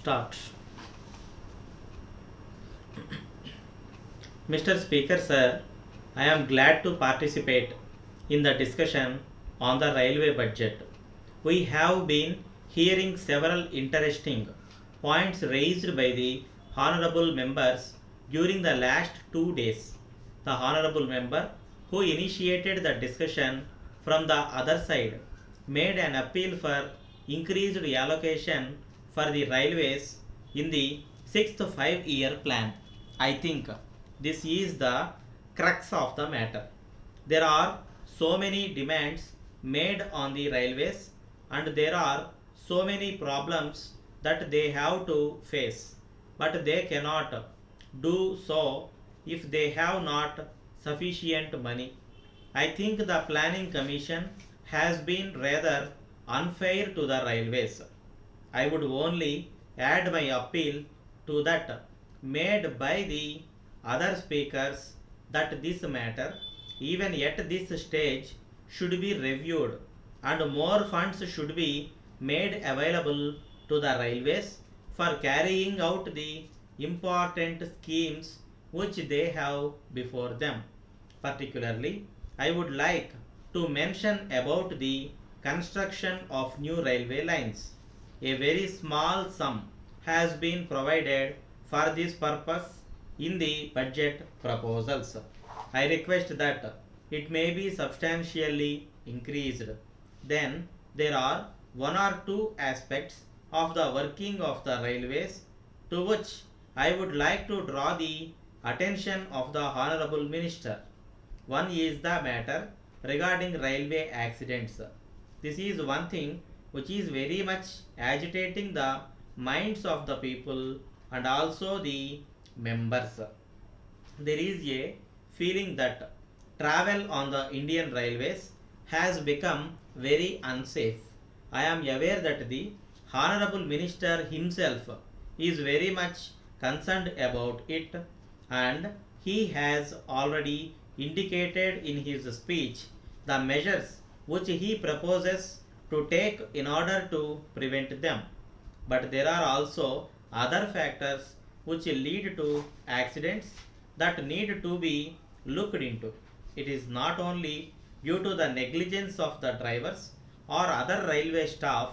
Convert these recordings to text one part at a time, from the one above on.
Start. Mr. Speaker, sir, I am glad to participate in the discussion on the railway budget. We have been hearing several interesting points raised by the honorable members during the last 2 days. The honorable member who initiated the discussion from the other side made an appeal for increased allocation for the railways in the sixth 5 year plan. I think this is the crux of the matter. There are so many demands made on the railways, and there are so many problems that they have to face, but they cannot do so if they have not sufficient money. I think the Planning Commission has been rather unfair to the railways. I would only add my appeal to that made by the other speakers that this matter, even at this stage, should be reviewed and more funds should be made available to the railways for carrying out the important schemes which they have before them. Particularly, I would like to mention about the construction of new railway lines. A very small sum has been provided for this purpose in the budget proposals. I request that it may be substantially increased. Then there are one or two aspects of the working of the railways to which I would like to draw the attention of the Honorable Minister. One is the matter regarding railway accidents. This is one thing which is very much agitating the minds of the people and also the members. There is a feeling that travel on the Indian railways has become very unsafe. I am aware that the Honorable Minister himself is very much concerned about it, and he has already indicated in his speech the measures which he proposes to take in order to prevent them. But there are also other factors which lead to accidents that need to be looked into. It is not only due to the negligence of the drivers or other railway staff,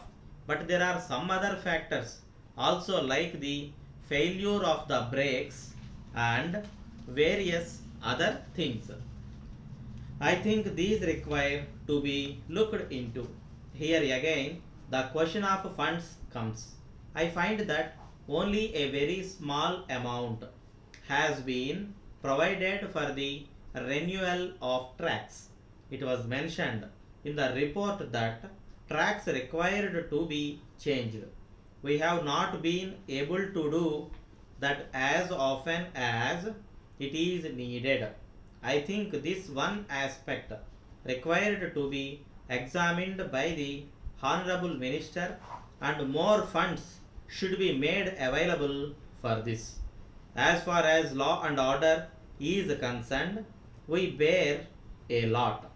but there are some other factors also, like the failure of the brakes and various other things. I think these require to be looked into. Here again, the question of funds comes. I find that only a very small amount has been provided for the renewal of tracks. It was mentioned in the report that tracks required to be changed. We have not been able to do that as often as it is needed. I think this one aspect required to be examined by the Honorable Minister, and more funds should be made available for this. As far as law and order is concerned, we bear a lot.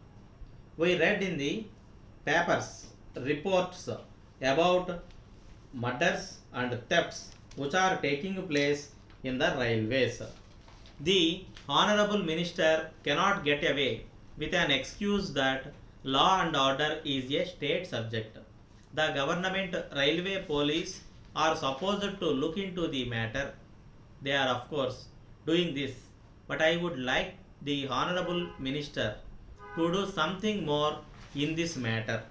We read in the papers reports about murders and thefts which are taking place in the railways. The Honorable Minister cannot get away with an excuse that law and order is a state subject. The government railway police are supposed to look into the matter. They are, of course, doing this, but I would like the Honorable Minister to do something more in this matter.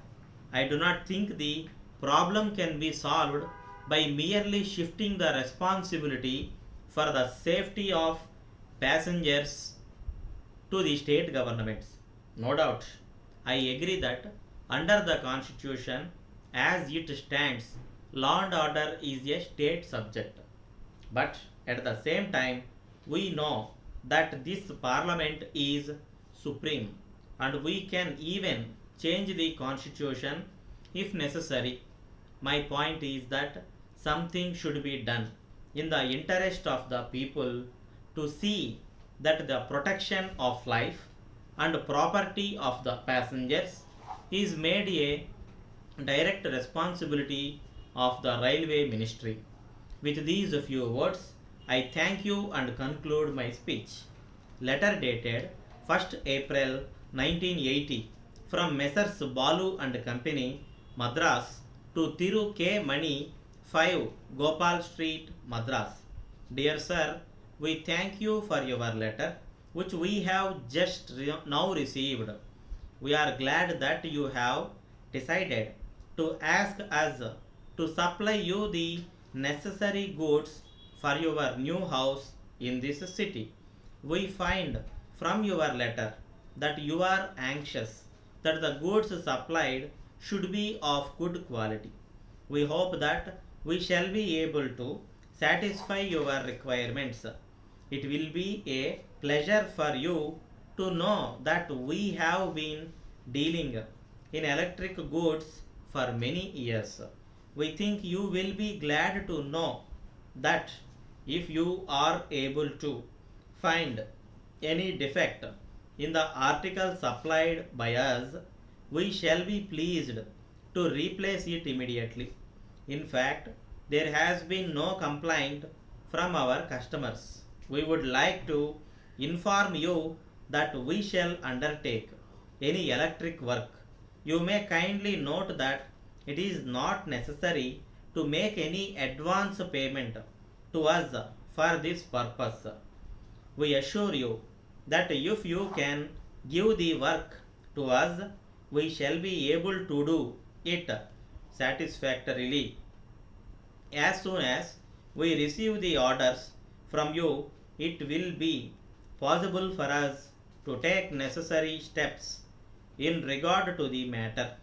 I do not think the problem can be solved by merely shifting the responsibility for the safety of passengers to the state governments. No doubt, I agree that under the constitution as it stands, law and order is a state subject. But at the same time, we know that this parliament is supreme, and we can even change the constitution if necessary. My point is that something should be done in the interest of the people to see that the protection of life and property of the passengers is made a direct responsibility of the railway ministry. With these few words, I thank you and conclude my speech. Letter dated 1st April 1980 from Messrs. Balu and Company, Madras to Thiru K. Mani, 5 Gopal Street, Madras. Dear Sir, we thank you for your letter, which we have just now received. We are glad that you have decided to ask us to supply you the necessary goods for your new house in this city. We find from your letter that you are anxious that the goods supplied should be of good quality. We hope that we shall be able to satisfy your requirements. It will be a pleasure for you to know that we have been dealing in electric goods for many years. We think you will be glad to know that if you are able to find any defect in the article supplied by us, we shall be pleased to replace it immediately. In fact, there has been no complaint from our customers. We would like to inform you that we shall undertake any electric work. You may kindly note that it is not necessary to make any advance payment to us for this purpose. We assure you that if you can give the work to us, we shall be able to do it satisfactorily. As soon as we receive the orders from you, it will be possible for us to take necessary steps in regard to the matter.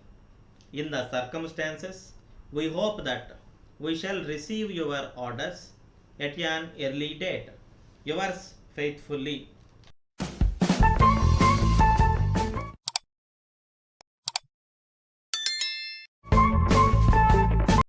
In the circumstances, we hope that we shall receive your orders at an early date. Yours faithfully,